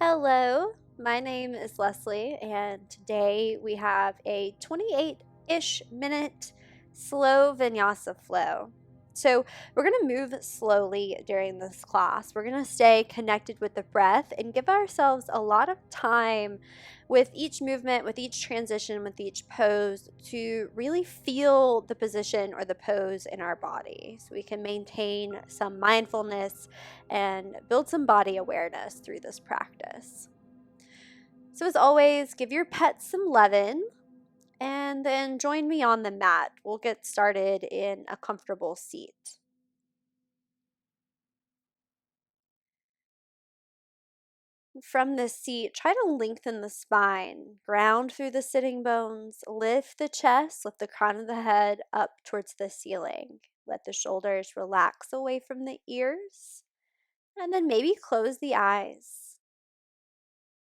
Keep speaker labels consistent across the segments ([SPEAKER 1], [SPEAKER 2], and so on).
[SPEAKER 1] Hello, my name is Leslie, and today we have a 28-ish minute slow vinyasa flow. So, we're going to move slowly during this class. We're going to stay connected with the breath and give ourselves a lot of time with each movement, with each transition, with each pose to really feel the position or the pose in our body so we can maintain some mindfulness and build some body awareness through this practice. So, as always, give your pets some lovin' and then join me on the mat. We'll get started in a comfortable seat. From this seat, try to lengthen the spine, ground through the sitting bones, lift the chest, lift the crown of the head up towards the ceiling. Let the shoulders relax away from the ears, and then maybe close the eyes.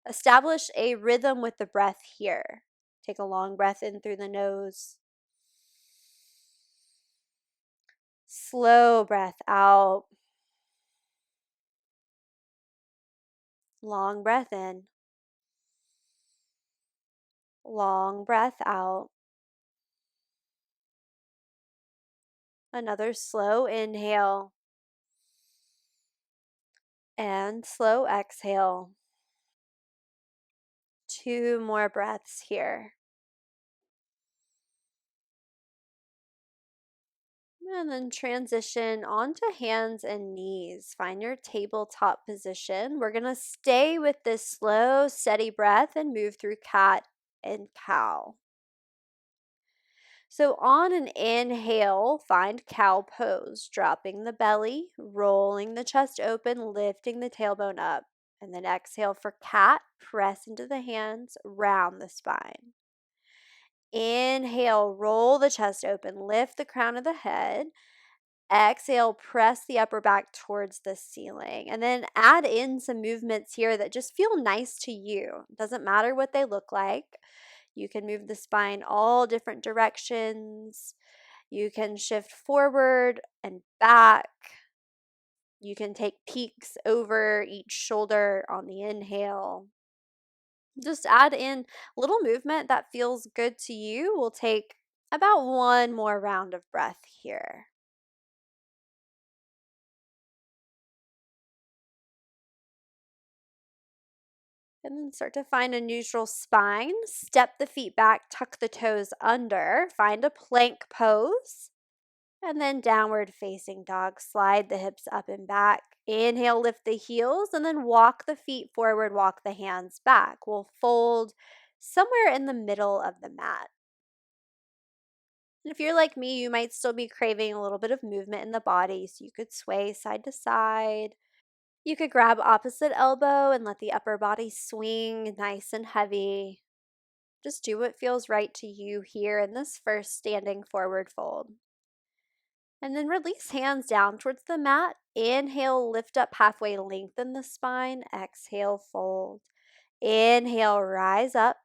[SPEAKER 1] Establish a rhythm with the breath here. Take a long breath in through the nose. Slow breath out. Long breath in. Long breath out. Another slow inhale. And slow exhale. Two more breaths here. And then transition onto hands and knees. Find your tabletop position. We're going to stay with this slow, steady breath and move through cat and cow. So, on an inhale, find cow pose, dropping the belly, rolling the chest open, lifting the tailbone up. And then exhale for cat, press into the hands, round the spine. Inhale, roll the chest open, lift the crown of the head. Exhale, press the upper back towards the ceiling. And then add in some movements here that just feel nice to you. Doesn't matter what they look like. You can move the spine all different directions. You can shift forward and back. You can take peeks over each shoulder on the inhale. Just add in a little movement that feels good to you. We'll take about one more round of breath here. And then start to find a neutral spine. Step the feet back, tuck the toes under. Find a plank pose. And then downward facing dog. Slide the hips up and back. Inhale, lift the heels, and then walk the feet forward, walk the hands back. We'll fold somewhere in the middle of the mat. And if you're like me, you might still be craving a little bit of movement in the body, so you could sway side to side. You could grab opposite elbow and let the upper body swing nice and heavy. Just do what feels right to you here in this first standing forward fold. And then release hands down towards the mat. Inhale, lift up halfway, lengthen the spine. Exhale, fold. Inhale, rise up.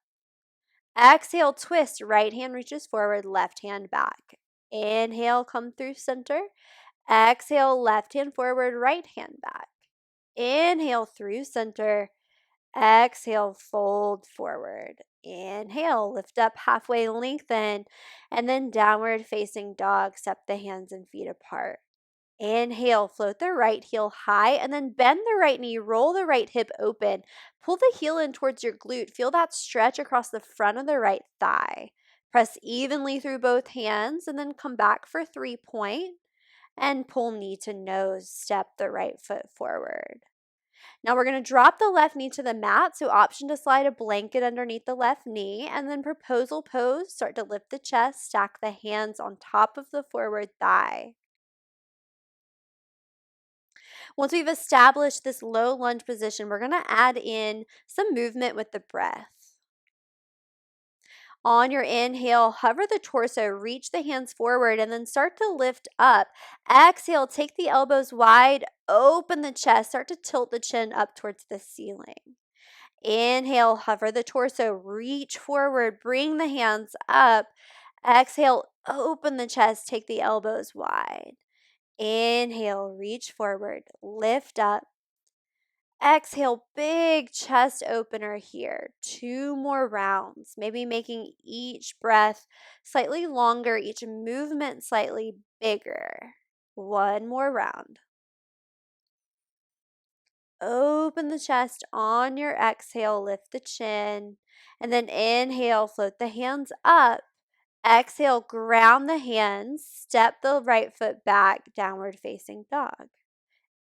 [SPEAKER 1] Exhale, twist. Right hand reaches forward, left hand back. Inhale, come through center. Exhale, left hand forward, right hand back. Inhale through center. Exhale, fold forward. Inhale, lift up halfway, lengthen, and then downward facing dog. Step the hands and feet apart. Inhale, float the right heel high, and then bend the right knee, roll the right hip open. Pull the heel in towards your glute. Feel that stretch across the front of the right thigh. Press evenly through both hands, and then come back for 3-point, and pull knee to nose. Step the right foot forward. Now we're going to drop the left knee to the mat, so option to slide a blanket underneath the left knee, and then proposal pose, start to lift the chest, stack the hands on top of the forward thigh. Once we've established this low lunge position, we're going to add in some movement with the breath. On your inhale, hover the torso, reach the hands forward, and then start to lift up. Exhale, take the elbows wide, open the chest, start to tilt the chin up towards the ceiling. Inhale, hover the torso, reach forward, bring the hands up. Exhale, open the chest, take the elbows wide. Inhale, reach forward, lift up. Exhale, big chest opener here. 2 more rounds, maybe making each breath slightly longer, each movement slightly bigger. 1 more round. Open the chest on your exhale, lift the chin, and then inhale, float the hands up. Exhale, ground the hands, step the right foot back, downward facing dog.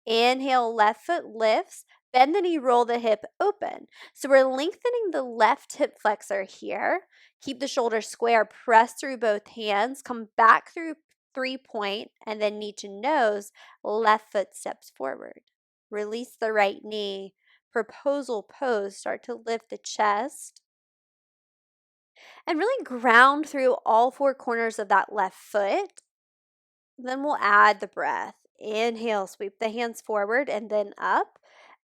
[SPEAKER 1] Inhale, left foot lifts, bend the knee, roll the hip open. So we're lengthening the left hip flexor here. Keep the shoulder square, press through both hands, come back through 3-point, and then knee to nose, left foot steps forward. Release the right knee, proposal pose, start to lift the chest. And really ground through all 4 corners of that left foot. Then we'll add the breath. Inhale, sweep the hands forward and then up.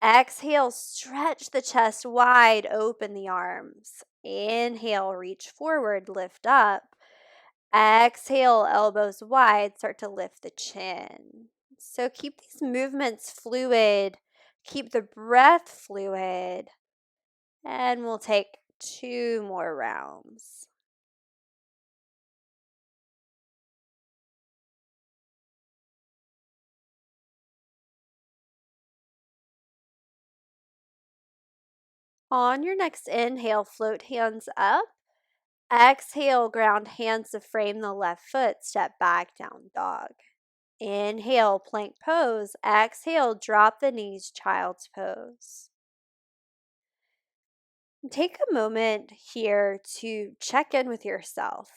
[SPEAKER 1] Exhale, stretch the chest wide, open the arms. Inhale, reach forward, lift up. Exhale, elbows wide, start to lift the chin. So keep these movements fluid, keep the breath fluid, and we'll take 2 more rounds. On your next inhale, float hands up. Exhale, ground hands to frame the left foot, step back, down dog. Inhale, plank pose. Exhale, drop the knees, child's pose. Take a moment here to check in with yourself.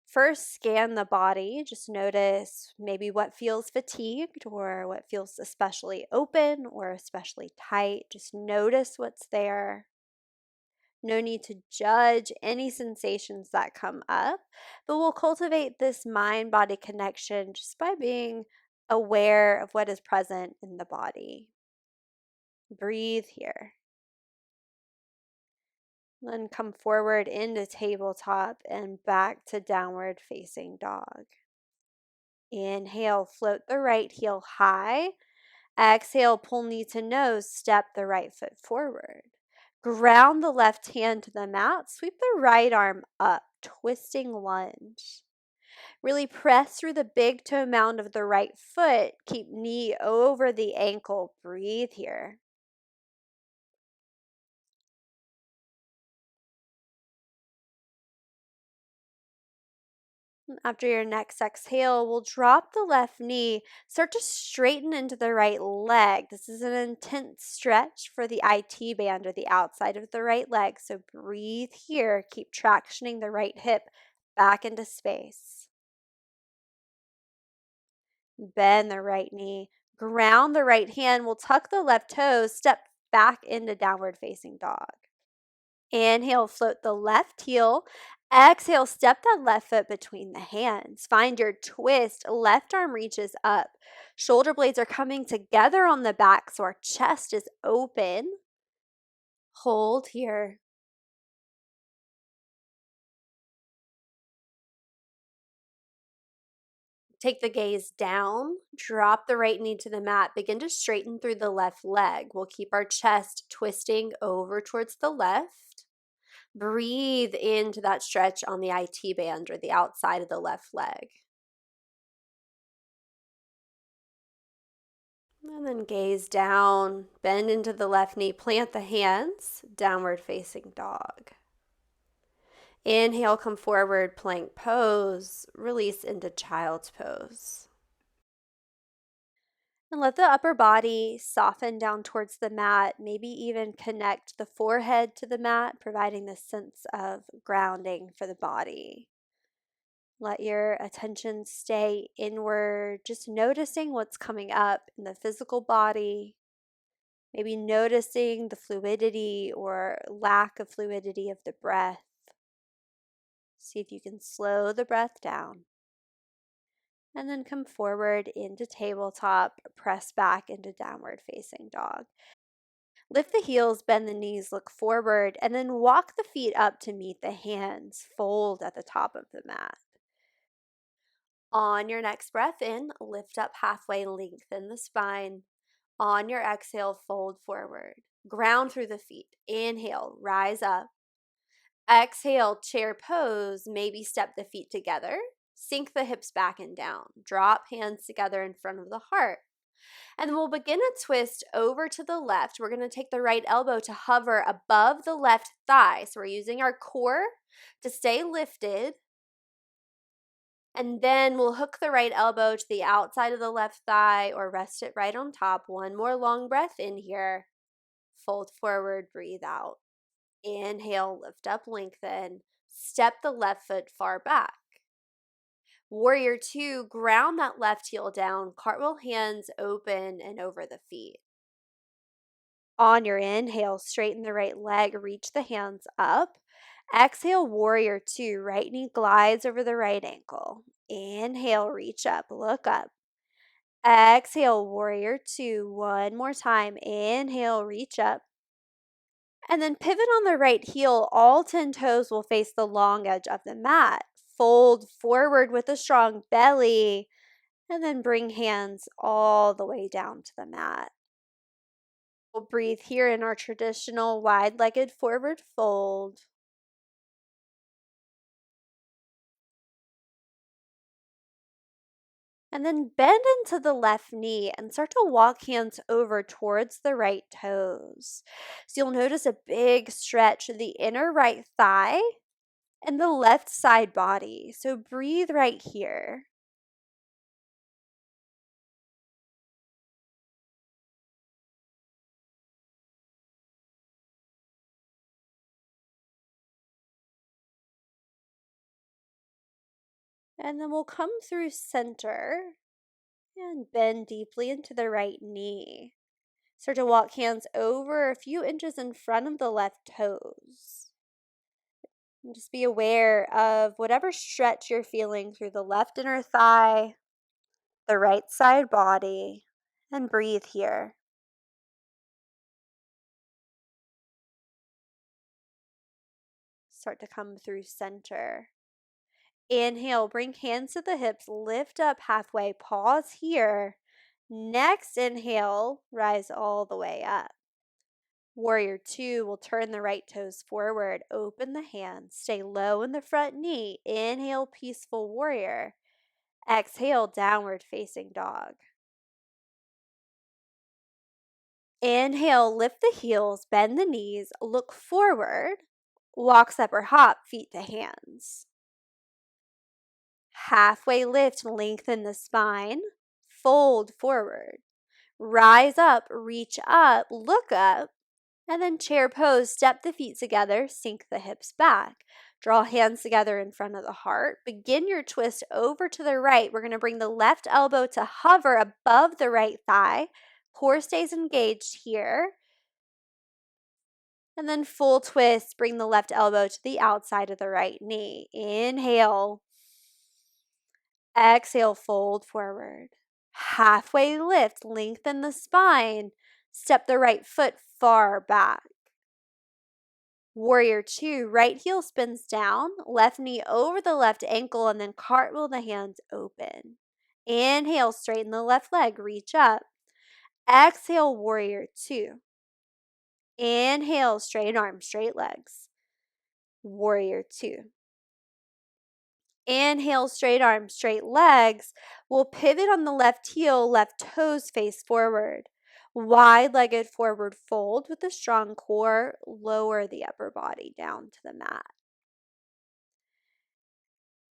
[SPEAKER 1] First, scan the body. Just notice maybe what feels fatigued or what feels especially open or especially tight. Just notice what's there. No need to judge any sensations that come up, but we'll cultivate this mind body connection just by being aware of what is present in the body. Breathe here. Then come forward into tabletop and back to downward facing dog. Inhale, float the right heel high. Exhale, pull knee to nose, step the right foot forward. Ground the left hand to the mat, sweep the right arm up, twisting lunge. Really press through the big toe mound of the right foot. Keep knee over the ankle. Breathe here. After your next exhale, we'll drop the left knee, start to straighten into the right leg. This is an intense stretch for the IT band or the outside of the right leg. So breathe here. Keep tractioning the right hip back into space. Bend the right knee. Ground the right hand. We'll tuck the left toes. Step back into downward facing dog. Inhale, float the left heel. Exhale, step that left foot between the hands. Find your twist. Left arm reaches up. Shoulder blades are coming together on the back, so our chest is open. Hold here. Take the gaze down. Drop the right knee to the mat. Begin to straighten through the left leg. We'll keep our chest twisting over towards the left. Breathe into that stretch on the IT band or the outside of the left leg. And then gaze down, bend into the left knee, plant the hands, downward facing dog. Inhale, come forward, plank pose, release into child's pose. And let the upper body soften down towards the mat, maybe even connect the forehead to the mat, providing this sense of grounding for the body. Let your attention stay inward, just noticing what's coming up in the physical body. Maybe noticing the fluidity or lack of fluidity of the breath. See if you can slow the breath down. And then come forward into tabletop, press back into downward facing dog. Lift the heels, bend the knees, look forward, and then walk the feet up to meet the hands. Fold at the top of the mat. On your next breath in, lift up halfway, lengthen the spine. On your exhale, fold forward. Ground through the feet. Inhale, rise up. Exhale, chair pose. Maybe step the feet together. Sink the hips back and down. Drop hands together in front of the heart. And then we'll begin a twist over to the left. We're going to take the right elbow to hover above the left thigh. So we're using our core to stay lifted. And then we'll hook the right elbow to the outside of the left thigh or rest it right on top. One more long breath in here. Fold forward, breathe out. Inhale, lift up, lengthen. Step the left foot far back. Warrior two, ground that left heel down. Cartwheel hands open and over the feet. On your inhale, straighten the right leg, reach the hands up. Exhale, warrior two, right knee glides over the right ankle. Inhale, reach up, look up. Exhale, warrior two, one more time. Inhale, reach up. And then pivot on the right heel. All 10 toes will face the long edge of the mat. Fold forward with a strong belly. And then bring hands all the way down to the mat. We'll breathe here in our traditional wide-legged forward fold. And then bend into the left knee and start to walk hands over towards the right toes. So you'll notice a big stretch of the inner right thigh and the left side body. So breathe right here. And then we'll come through center and bend deeply into the right knee. Start to walk hands over a few inches in front of the left toes. And just be aware of whatever stretch you're feeling through the left inner thigh, the right side body, and breathe here. Start to come through center. Inhale, bring hands to the hips, lift up halfway, pause here. Next inhale, rise all the way up. Warrior two will turn the right toes forward, open the hands, stay low in the front knee. Inhale, peaceful warrior. Exhale, downward facing dog. Inhale, lift the heels, bend the knees, look forward. Walk, step, or hop, feet to hands. Halfway lift, lengthen the spine. Fold forward. Rise up, reach up, look up. And then chair pose, step the feet together, sink the hips back. Draw hands together in front of the heart. Begin your twist over to the right. We're going to bring the left elbow to hover above the right thigh. Core stays engaged here. And then full twist, bring the left elbow to the outside of the right knee. Inhale. Exhale, fold forward. Halfway lift, lengthen the spine. Step the right foot far back. Warrior two, right heel spins down, left knee over the left ankle, and then cartwheel the hands open. Inhale, straighten the left leg, reach up. Exhale, warrior two. Inhale, straight arms, straight legs. Warrior two. Inhale, straight arms, straight legs. We'll pivot on the left heel, left toes face forward. Wide-legged forward fold with a strong core. Lower the upper body down to the mat.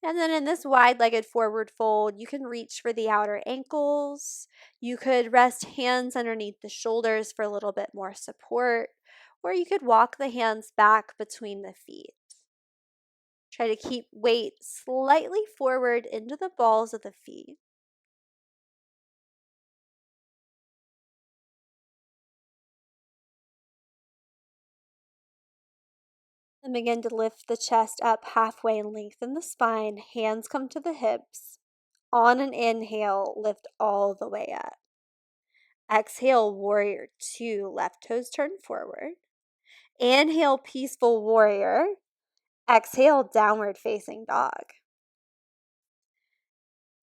[SPEAKER 1] And then in this wide-legged forward fold, you can reach for the outer ankles. You could rest hands underneath the shoulders for a little bit more support, or you could walk the hands back between the feet. Try to keep weight slightly forward into the balls of the feet. And begin to lift the chest up halfway and lengthen the spine. Hands come to the hips. On an inhale, lift all the way up. Exhale, warrior two. Left toes turn forward. Inhale, peaceful warrior. Exhale, downward facing dog.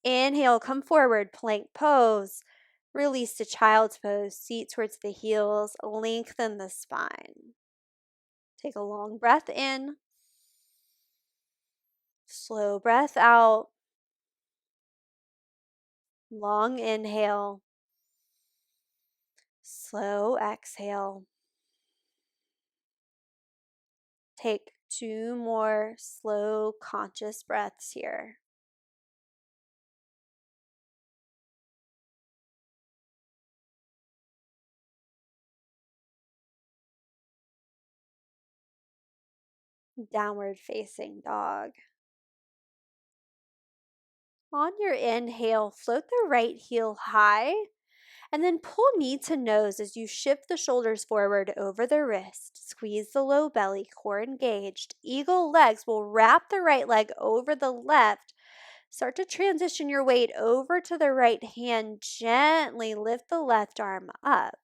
[SPEAKER 1] Inhale, come forward, plank pose. Release to child's pose, seat towards the heels, lengthen the spine. Take a long breath in, slow breath out, long inhale, slow exhale. Take 2 more slow, conscious breaths here. Downward facing dog. On your inhale, float the right heel high and then pull knee to nose as you shift the shoulders forward over the wrist. Squeeze the low belly, core engaged. Eagle legs will wrap the right leg over the left. Start to transition your weight over to the right hand. Gently lift the left arm up.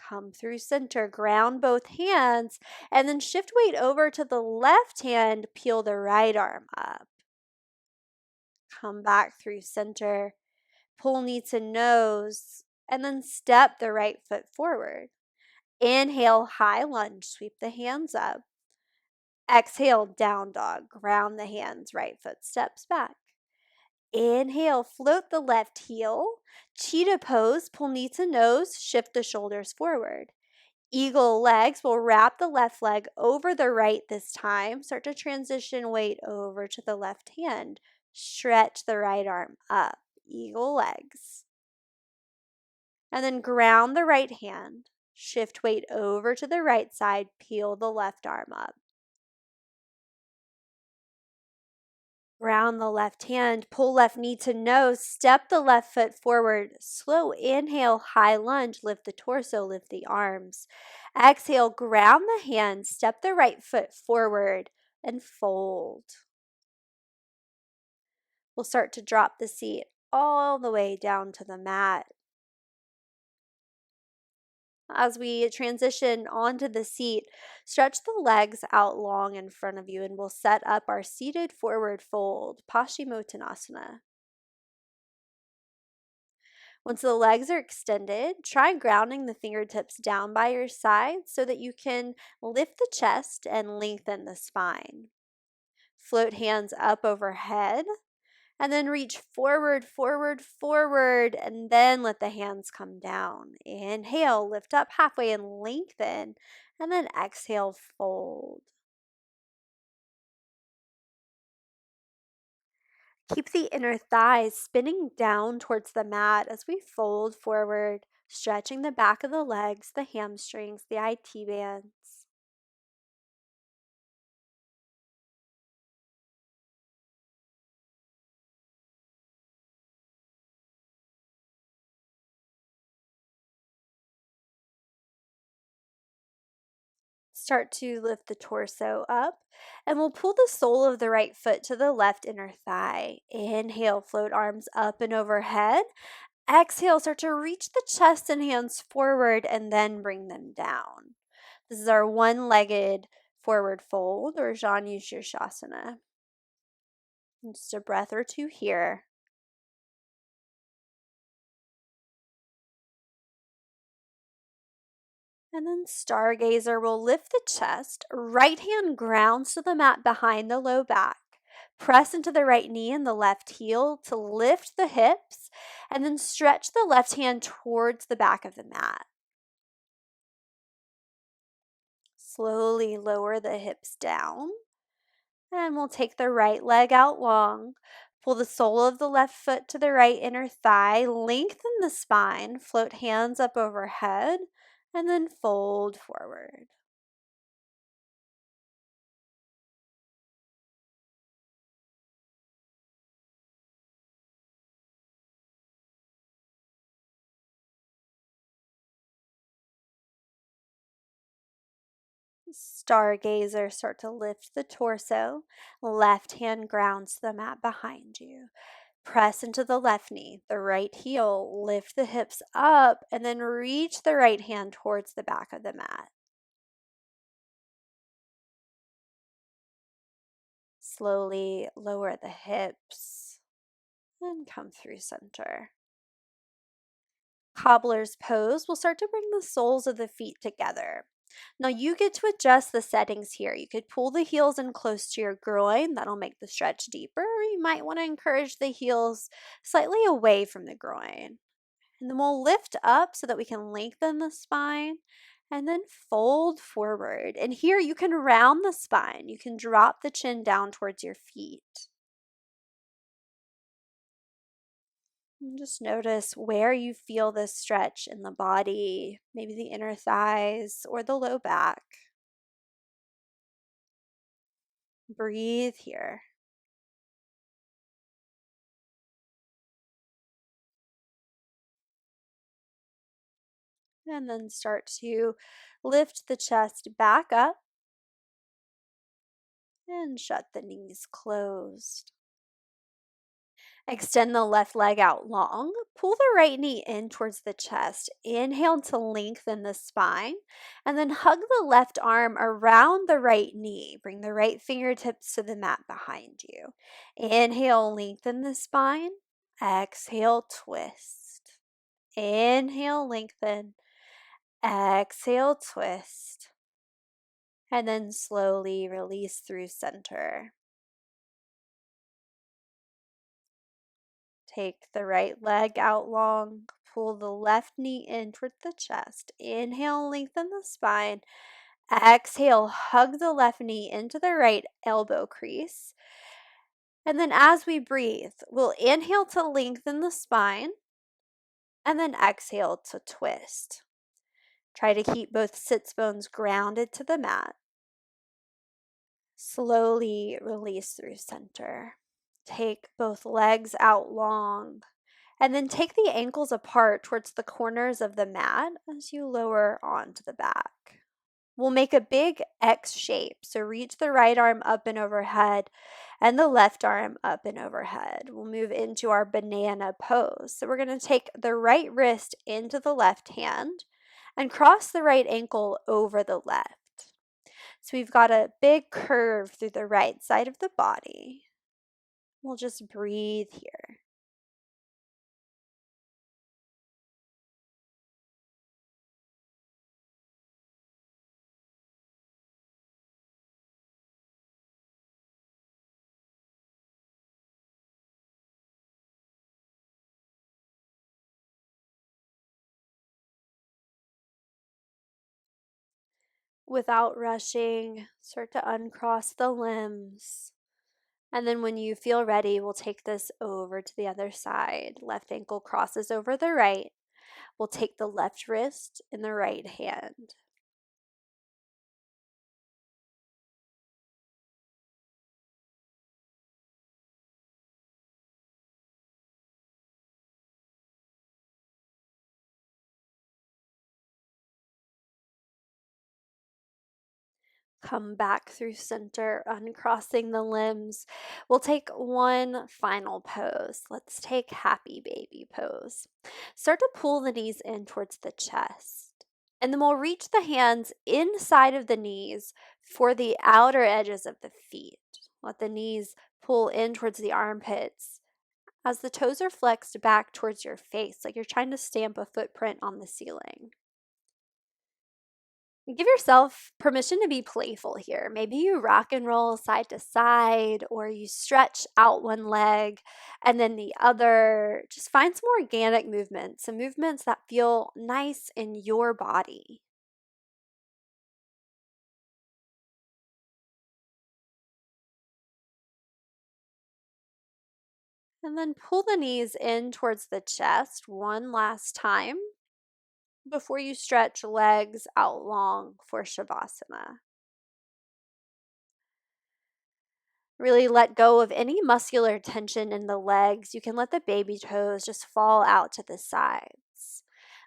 [SPEAKER 1] Come through center, ground both hands, and then shift weight over to the left hand. Peel the right arm up. Come back through center. Pull knee to nose, and then step the right foot forward. Inhale, high lunge, sweep the hands up. Exhale, down dog, ground the hands, right foot steps back. Inhale, float the left heel. Cheetah pose, pull knee to nose, shift the shoulders forward. Eagle legs will wrap the left leg over the right this time. Start to transition weight over to the left hand. Stretch the right arm up. Eagle legs. And then ground the right hand. Shift weight over to the right side. Peel the left arm up. Ground the left hand. Pull left knee to nose. Step the left foot forward. Slow inhale, high lunge. Lift the torso, lift the arms. Exhale, ground the hands. Step the right foot forward and fold. We'll start to drop the seat all the way down to the mat. As we transition onto the seat, stretch the legs out long in front of you and we'll set up our seated forward fold, Paschimottanasana. Once the legs are extended, try grounding the fingertips down by your side so that you can lift the chest and lengthen the spine. Float hands up overhead and then reach forward, forward, forward, and then let the hands come down. Inhale, lift up halfway and lengthen, and then exhale, fold. Keep the inner thighs spinning down towards the mat as we fold forward, stretching the back of the legs, the hamstrings, the IT bands. Start to lift the torso up, and we'll pull the sole of the right foot to the left inner thigh. Inhale, float arms up and overhead. Exhale, start to reach the chest and hands forward and then bring them down. This is our one-legged forward fold, or Janu Shirshasana. Just a breath or two here. And then Stargazer will lift the chest, right hand grounds to the mat behind the low back. Press into the right knee and the left heel to lift the hips, and then stretch the left hand towards the back of the mat. Slowly lower the hips down, and we'll take the right leg out long. Pull the sole of the left foot to the right inner thigh, lengthen the spine, float hands up overhead, and then fold forward. Stargazer, start to lift the torso. Left hand grounds the mat behind you. Press into the left knee, the right heel, lift the hips up, and then reach the right hand towards the back of the mat. Slowly lower the hips and come through center. Cobbler's pose will start to bring the soles of the feet together. Now you get to adjust the settings here. You could pull the heels in close to your groin. That'll make the stretch deeper. Or you might want to encourage the heels slightly away from the groin. And then we'll lift up so that we can lengthen the spine and then fold forward. And here you can round the spine. You can drop the chin down towards your feet. And just notice where you feel this stretch in the body, maybe the inner thighs or the low back. Breathe here. And then start to lift the chest back up and shut the knees closed. Extend the left leg out long. Pull the right knee in towards the chest. Inhale to lengthen the spine. And then hug the left arm around the right knee. Bring the right fingertips to the mat behind you. Inhale, lengthen the spine. Exhale, twist. Inhale, lengthen. Exhale, twist. And then slowly release through center. Take the right leg out long. Pull the left knee in toward the chest. Inhale, lengthen the spine. Exhale, hug the left knee into the right elbow crease. And then as we breathe, we'll inhale to lengthen the spine and then exhale to twist. Try to keep both sits bones grounded to the mat. Slowly release through center. Take both legs out long. And then take the ankles apart towards the corners of the mat as you lower onto the back. We'll make a big X shape. So reach the right arm up and overhead and the left arm up and overhead. We'll move into our banana pose. So we're going to take the right wrist into the left hand and cross the right ankle over the left. So we've got a big curve through the right side of the body. We'll just breathe here. Without rushing, start to uncross the limbs. And then when you feel ready, we'll take this over to the other side. Left ankle crosses over the right. We'll take the left wrist in the right hand. Come back through center, uncrossing the limbs. We'll take one final pose. Let's take happy baby pose. Start to pull the knees in towards the chest. And then we'll reach the hands inside of the knees for the outer edges of the feet. Let the knees pull in towards the armpits as the toes are flexed back towards your face, like you're trying to stamp a footprint on the ceiling. Give yourself permission to be playful here. Maybe you rock and roll side to side, or you stretch out one leg and then the other. Just find some organic movements, some movements that feel nice in your body. And then pull the knees in towards the chest one last time before you stretch legs out long for Shavasana. Really let go of any muscular tension in the legs. You can let the baby toes just fall out to the sides.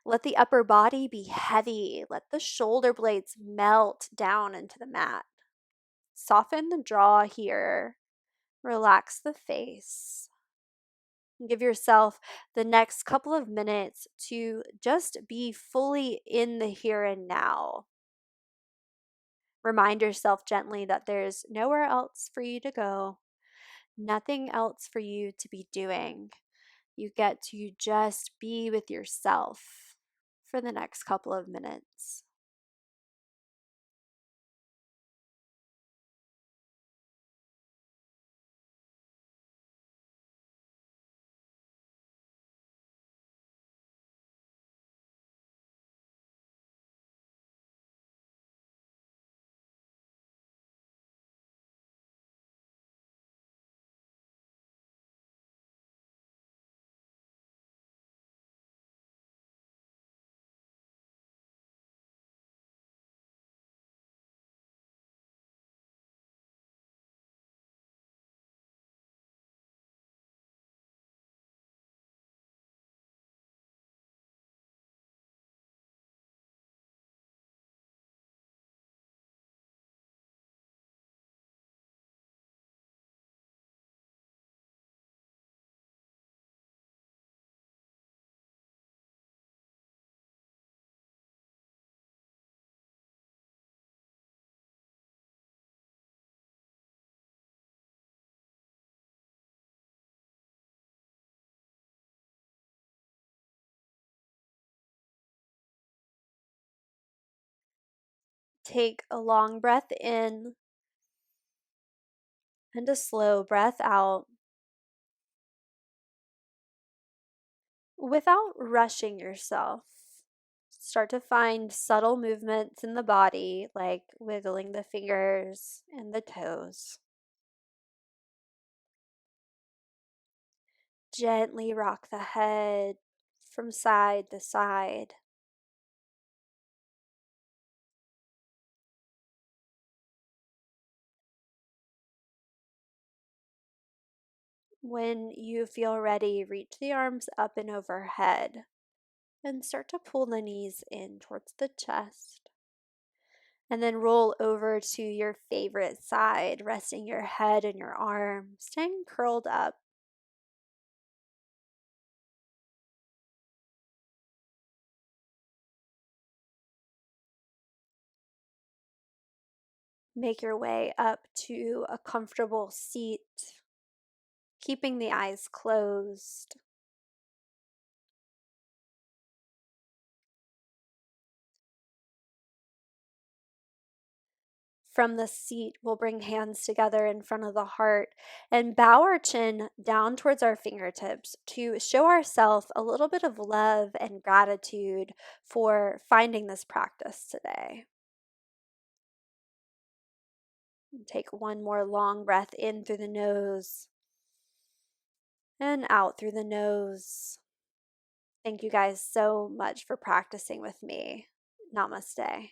[SPEAKER 1] Let the upper body be heavy. Let the shoulder blades melt down into the mat. Soften the jaw here. Relax the face. Give yourself the next couple of minutes to just be fully in the here and now. Remind yourself gently that there's nowhere else for you to go, nothing else for you to be doing. You get to just be with yourself for the next couple of minutes. Take a long breath in and a slow breath out without rushing yourself. Start to find subtle movements in the body, like wiggling the fingers and the toes. Gently rock the head from side to side. When you feel ready, reach the arms up and overhead and start to pull the knees in towards the chest. And then roll over to your favorite side, resting your head and your arms, staying curled up. Make your way up to a comfortable seat, keeping the eyes closed. From the seat, we'll bring hands together in front of the heart and bow our chin down towards our fingertips to show ourselves a little bit of love and gratitude for finding this practice today. Take one more long breath in through the nose and out through the nose. Thank you guys so much for practicing with me. Namaste.